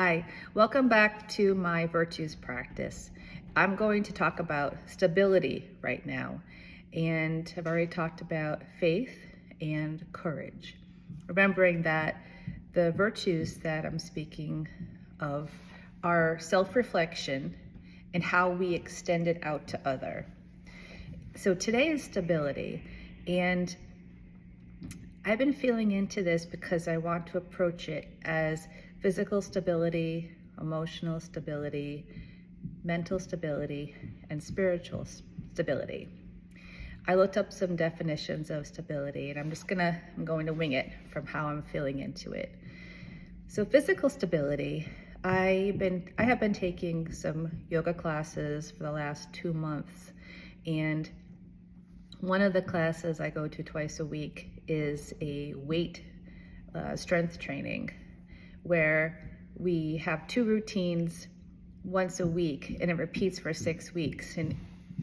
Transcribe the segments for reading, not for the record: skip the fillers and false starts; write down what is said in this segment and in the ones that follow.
Hi, welcome back to my virtues practice. I'm going to talk about stability right now, and I've already talked about faith and courage. Remembering that the virtues that I'm speaking of are self-reflection and how we extend it out to other. So today is stability, and I've been feeling into this because I want to approach it as physical stability, emotional stability, mental stability, and spiritual stability. I looked up some definitions of stability, and I'm going to wing it from how I'm feeling into it. So physical stability, I have been taking some yoga classes for the last 2 months, and one of the classes I go to twice a week is a weight strength training, where we have 2 routines once a week, and it repeats for 6 weeks. And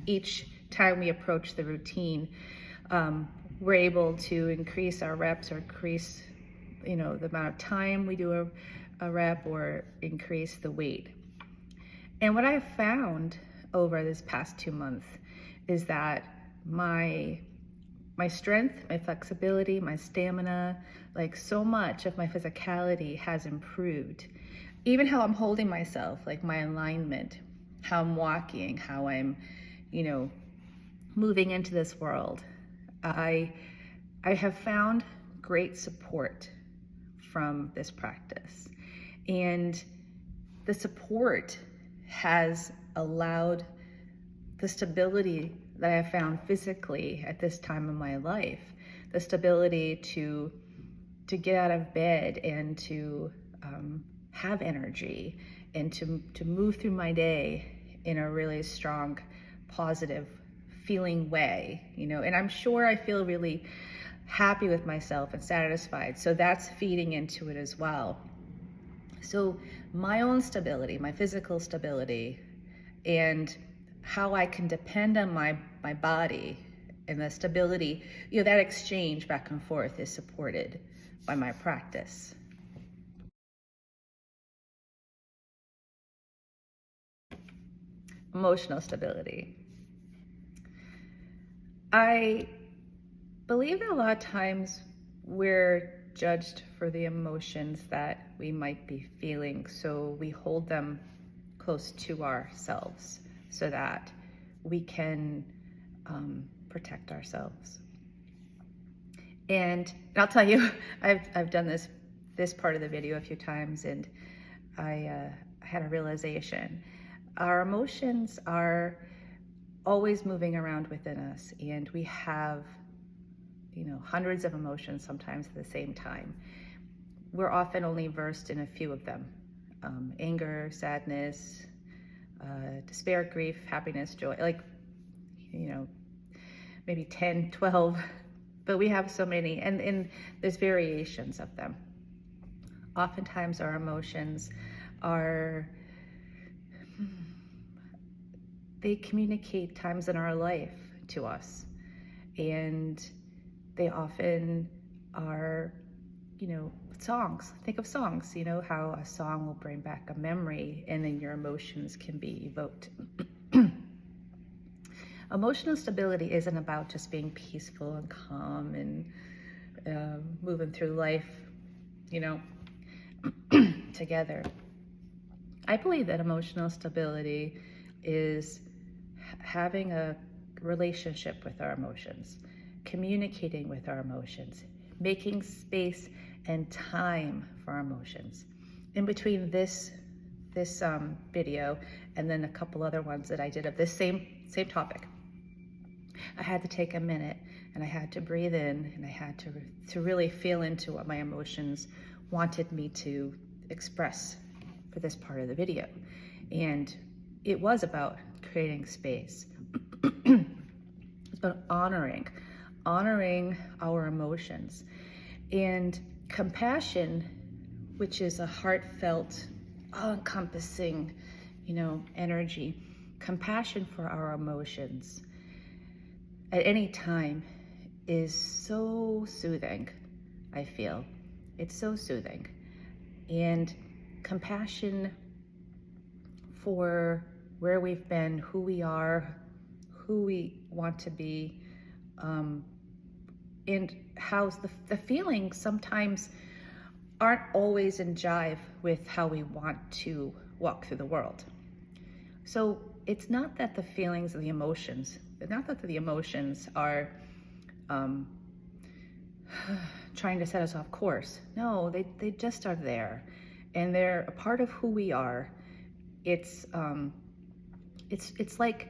each time we approach the routine, we're able to increase our reps or increase, the amount of time we do a rep, or increase the weight. And what I've found over this past 2 months is that my strength, my flexibility, my stamina, like so much of my physicality has improved. Even how I'm holding myself, like my alignment, how I'm walking, how I'm, moving into this world. I have found great support from this practice. And the support has allowed the stability that I found physically at this time of my life, the stability to get out of bed and to have energy and to move through my day in a really strong, positive feeling way, and I'm sure I feel really happy with myself and satisfied. So that's feeding into it as well. So my own stability, my physical stability, and how I can depend on my body and the stability, that exchange back and forth is supported by my practice. Emotional stability. I believe that a lot of times we're judged for the emotions that we might be feeling, so we hold them close to ourselves so that we can protect ourselves. And I'll tell you, I've done this part of the video a few times, and I had a realization. Our emotions are always moving around within us, and we have hundreds of emotions sometimes at the same time. We're often only versed in a few of them: anger, sadness, despair, grief, happiness, joy, maybe 10, 12, but we have so many, and there's variations of them. Oftentimes our emotions they communicate times in our life to us, and they often are, songs. Think of songs, how a song will bring back a memory, and then your emotions can be evoked. Emotional stability isn't about just being peaceful and calm and moving through life, together. I believe that emotional stability is having a relationship with our emotions, communicating with our emotions, making space and time for our emotions. In between this video and then a couple other ones that I did of this same topic, I had to take a minute, and I had to breathe in, and I had to really feel into what my emotions wanted me to express for this part of the video. And it was about creating space. It's about honoring our emotions. And compassion, which is a heartfelt, all-encompassing, energy, compassion for our emotions at any time is so soothing, I feel. It's so soothing. And compassion for where we've been, who we are, who we want to be, and how the feelings sometimes aren't always in jive with how we want to walk through the world. So it's not that the feelings or the emotions, are trying to set us off course. No, they just are there, and they're a part of who we are. It's like,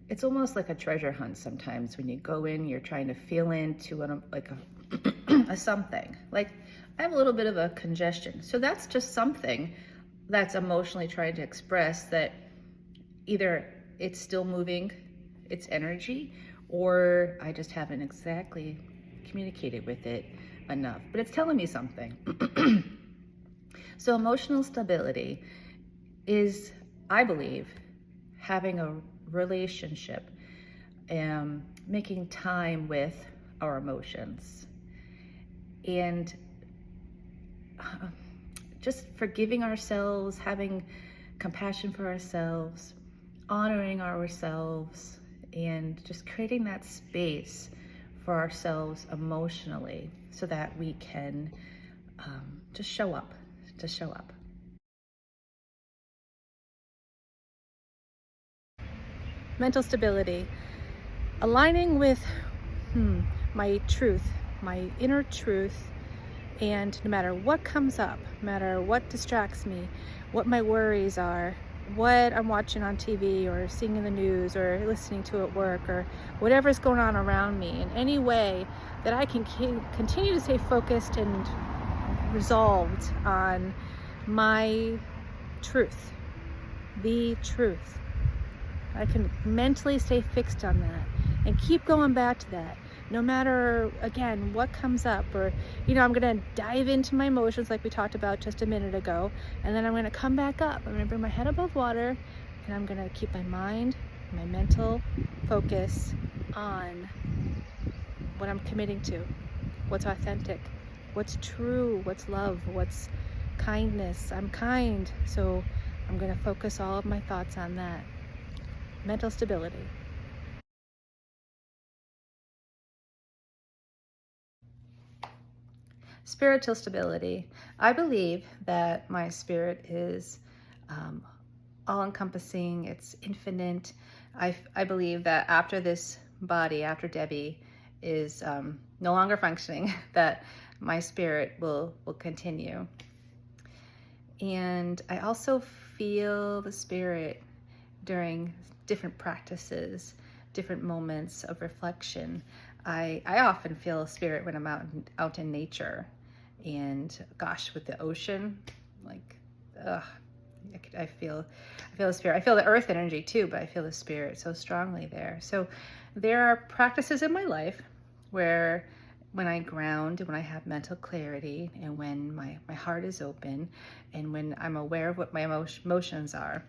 it's almost like a treasure hunt sometimes. When you go in, you're trying to feel into a something. Like, I have a little bit of a congestion, so that's just something that's emotionally trying to express that either it's still moving its energy, or I just haven't exactly communicated with it enough, but it's telling me something. So emotional stability is, I believe, having a relationship, making time with our emotions, and just forgiving ourselves, having compassion for ourselves, honoring ourselves, and just creating that space for ourselves emotionally so that we can just show up. Mental stability, aligning with my truth, my inner truth, and no matter what comes up, no matter what distracts me, what my worries are, what I'm watching on TV or seeing in the news or listening to at work, or whatever's going on around me, in any way that I can continue to stay focused and resolved on my truth, the truth. I can mentally stay fixed on that and keep going back to that, no matter, again, what comes up. Or, I'm going to dive into my emotions like we talked about just a minute ago, and then I'm going to come back up. I'm going to bring my head above water, and I'm going to keep my mind, my mental focus on what I'm committing to, what's authentic, what's true, what's love, what's kindness. I'm kind, so I'm going to focus all of my thoughts on that. Mental stability. Spiritual stability. I believe that my spirit is all-encompassing, it's infinite. I believe that after this body, after Debbie is no longer functioning, that my spirit will continue. And I also feel the spirit during different practices, different moments of reflection. I often feel spirit when I'm out in nature, and gosh, with the ocean, like, I feel the spirit. I feel the earth energy too, but I feel the spirit so strongly there. So there are practices in my life where when I ground, when I have mental clarity, and when my heart is open, and when I'm aware of what my emotions are,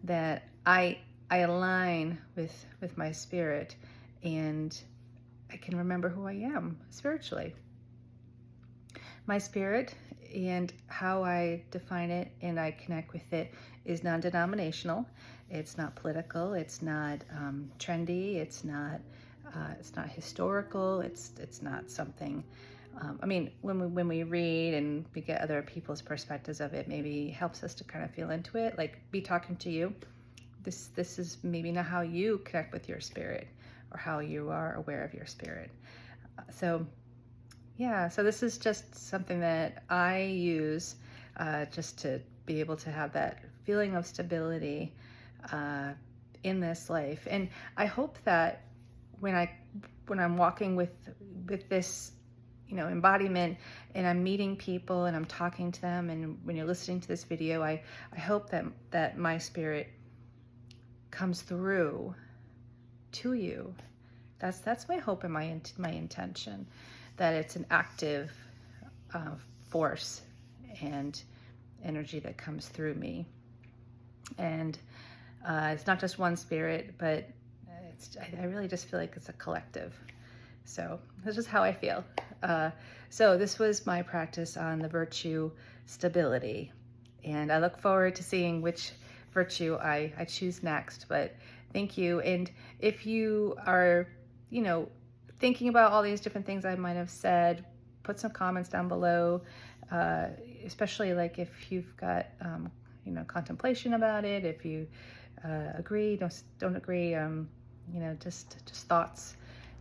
that I align with my spirit, and I can remember who I am spiritually. My spirit, and how I define it and I connect with it, is non-denominational. It's not political. It's not trendy. It's not historical. It's not something. I mean, when we read and we get other people's perspectives of it, maybe helps us to kind of feel into it. Like, be talking to you. This is maybe not how you connect with your spirit, or how you are aware of your spirit. So this is just something that I use just to be able to have that feeling of stability in this life. And I hope that when I'm walking with this, embodiment, and I'm meeting people and I'm talking to them, and when you're listening to this video, I hope that my spirit comes through to you. That's my hope and my intention, that it's an active force and energy that comes through me. And it's not just one spirit, but I really just feel like it's a collective. So that's just how I feel. So this was my practice on the virtue stability. And I look forward to seeing which virtue I choose next. But thank you. And if you are, thinking about all these different things I might have said, put some comments down below, especially like if you've got, contemplation about it, if you agree, don't agree, just thoughts,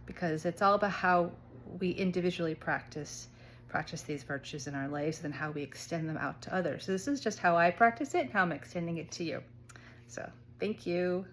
because it's all about how we individually practice these virtues in our lives and how we extend them out to others. So this is just how I practice it and how I'm extending it to you. So thank you.